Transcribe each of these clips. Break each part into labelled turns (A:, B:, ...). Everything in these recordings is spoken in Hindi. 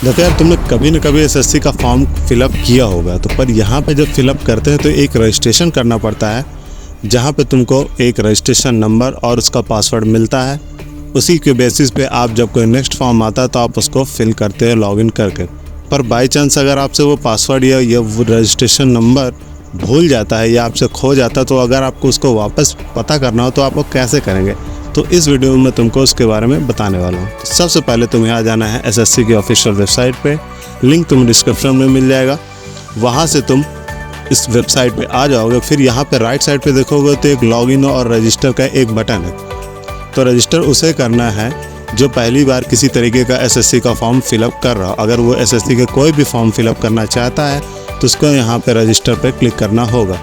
A: देखो यार, तुमने कभी न कभी एसएससी का फॉर्म फिलअप किया होगा, तो पर यहाँ पे जब फिलअप करते हैं तो एक रजिस्ट्रेशन करना पड़ता है, जहाँ पे तुमको एक रजिस्ट्रेशन नंबर और उसका पासवर्ड मिलता है। उसी के बेसिस पे आप जब कोई नेक्स्ट फॉर्म आता है तो आप उसको फिल करते हैं लॉगिन करके। पर बाई चांस अगर आपसे वो पासवर्ड या वो रजिस्ट्रेशन नंबर भूल जाता है या आपसे खो जाता है, तो अगर आपको उसको वापस पता करना हो तो आप वो कैसे करेंगे, तो इस वीडियो में तुमको उसके बारे में बताने वाला हूँ। तो सबसे पहले तुम्हें आ जाना है एसएससी की ऑफिशियल वेबसाइट पे। लिंक तुम्हें डिस्क्रिप्शन में मिल जाएगा, वहाँ से तुम इस वेबसाइट पे आ जाओगे। फिर यहाँ पे राइट साइड पे देखोगे तो एक लॉगिन और रजिस्टर का एक बटन है। तो रजिस्टर उसे करना है जो पहली बार किसी तरीके का एसएससी का फॉर्म फिलअप कर रहा हो। अगर वो एसएससी का कोई भी फॉर्म फिलअप करना चाहता है तो उसको यहाँ पे रजिस्टर पे क्लिक करना होगा।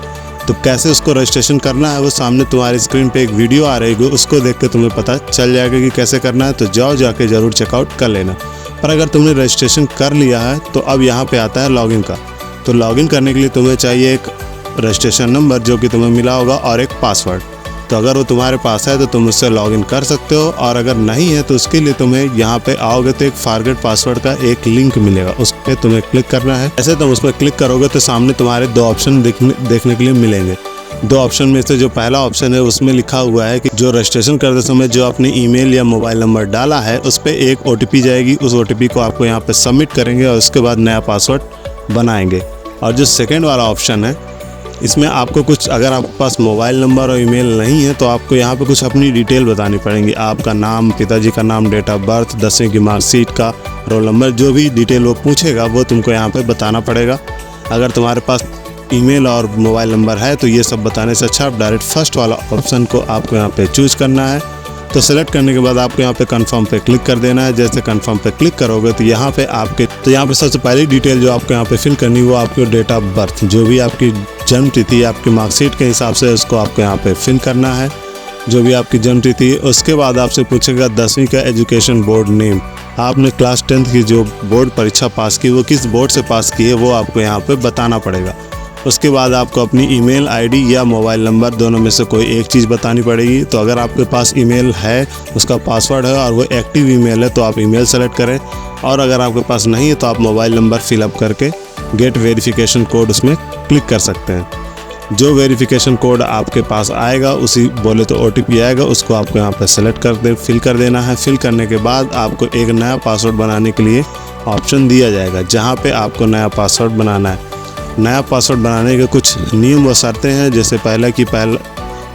A: तो कैसे उसको रजिस्ट्रेशन करना है वो सामने तुम्हारी स्क्रीन पे एक वीडियो आ रही है, उसको देख के तुम्हें पता चल जाएगा कि कैसे करना है। तो जाओ, जाके ज़रूर चेकआउट कर लेना। पर अगर तुमने रजिस्ट्रेशन कर लिया है तो अब यहाँ पे आता है लॉगिन का। तो लॉगिन करने के लिए तुम्हें चाहिए एक रजिस्ट्रेशन नंबर जो कि तुम्हें मिला होगा और एक पासवर्ड। तो अगर वो तुम्हारे पास है तो तुम उससे लॉगिन कर सकते हो, और अगर नहीं है तो उसके लिए तुम्हें यहाँ पे आओगे तो एक फॉरगेट पासवर्ड का एक लिंक मिलेगा, उस पर तुम्हें क्लिक करना है। ऐसे तुम उस पर क्लिक करोगे तो सामने तुम्हारे दो ऑप्शन देखने के लिए मिलेंगे। दो ऑप्शन में से जो पहला ऑप्शन है उसमें लिखा हुआ है कि जो रजिस्ट्रेशन करते समय जो अपने ईमेल या मोबाइल नंबर डाला है उस पर एक OTP जाएगी। उस OTP को आपको यहाँ पे सबमिट करेंगे और उसके बाद नया पासवर्ड बनाएंगे। और जो सेकेंड वाला ऑप्शन है इसमें आपको कुछ, अगर आपके पास मोबाइल नंबर और ईमेल नहीं है तो आपको यहाँ पे कुछ अपनी डिटेल बतानी पड़ेंगी। आपका नाम, पिताजी का नाम, डेट ऑफ बर्थ, 10वीं की मार्कशीट का रोल नंबर, जो भी डिटेल वो पूछेगा वो तुमको यहाँ पे बताना पड़ेगा। अगर तुम्हारे पास ईमेल और मोबाइल नंबर है तो ये सब बताने से अच्छा आप डायरेक्ट फर्स्ट वाला ऑप्शन को आपको यहाँ पे चूज करना है। तो सेलेक्ट करने के बाद आपको यहाँ पे कंफर्म पे क्लिक कर देना है। जैसे कंफर्म पे क्लिक करोगे तो यहाँ पे सबसे पहली डिटेल जो आपको यहाँ पे फिल करनी है वो आपको डेट ऑफ बर्थ, जो भी आपकी जन्म तिथि आपकी मार्कशीट के हिसाब से उसको आपको यहाँ पे फिल करना है, जो भी आपकी जन्म तिथि। उसके बाद आपसे पूछेगा 10वीं का एजुकेशन बोर्ड नेम। आपने क्लास 10th की जो बोर्ड परीक्षा पास की वो किस बोर्ड से पास की है वो आपको यहाँ पे बताना पड़ेगा। उसके बाद आपको अपनी ईमेल आईडी या मोबाइल नंबर दोनों में से कोई एक चीज़ बतानी पड़ेगी। तो अगर आपके पास ईमेल है, उसका पासवर्ड है और वो एक्टिव ईमेल है तो आप ईमेल सेलेक्ट करें, और अगर आपके पास नहीं है तो आप मोबाइल नंबर फिलअप करके गेट वेरिफिकेशन कोड उसमें क्लिक कर सकते हैं। जो वेरिफिकेशन कोड आपके पास आएगा, उसी बोले तो OTP आएगा, उसको आपको यहाँ पर सेलेक्ट फिल कर देना है। फिल करने के बाद आपको एक नया पासवर्ड बनाने के लिए ऑप्शन दिया जाएगा, जहाँ पे आपको नया पासवर्ड बनाना है। नया पासवर्ड बनाने के कुछ नियम व शर्तें हैं, जैसे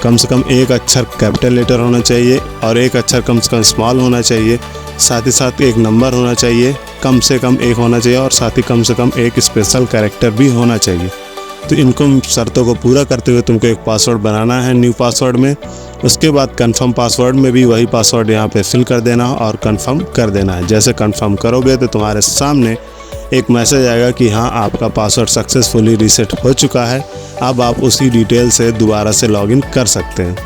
A: कम से कम एक अक्षर कैपिटल लेटर होना चाहिए और एक अक्षर कम से कम स्मॉल होना चाहिए। साथ ही साथ एक नंबर होना चाहिए, कम से कम एक होना चाहिए, और साथ ही कम से कम एक स्पेशल कैरेक्टर भी होना चाहिए। तो इनको शर्तों को पूरा करते हुए तुमको एक पासवर्ड बनाना है न्यू पासवर्ड में। उसके बाद कंफर्म पासवर्ड में भी वही पासवर्ड यहाँ पे फिल कर देना और कंफर्म कर देना है। जैसे कंफर्म करोगे तो तुम्हारे सामने एक मैसेज आएगा कि हाँ, आपका पासवर्ड सक्सेसफुली रीसेट हो चुका है। अब आप उसी डिटेल से दोबारा से लॉगिन कर सकते हैं।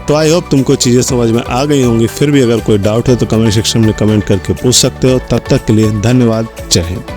A: तो आई होप तुमको चीज़ें समझ में आ गई होंगी। फिर भी अगर कोई डाउट हो तो कमेंट सेक्शन में कमेंट करके पूछ सकते हो। तब तक के लिए धन्यवाद। जय हिंद।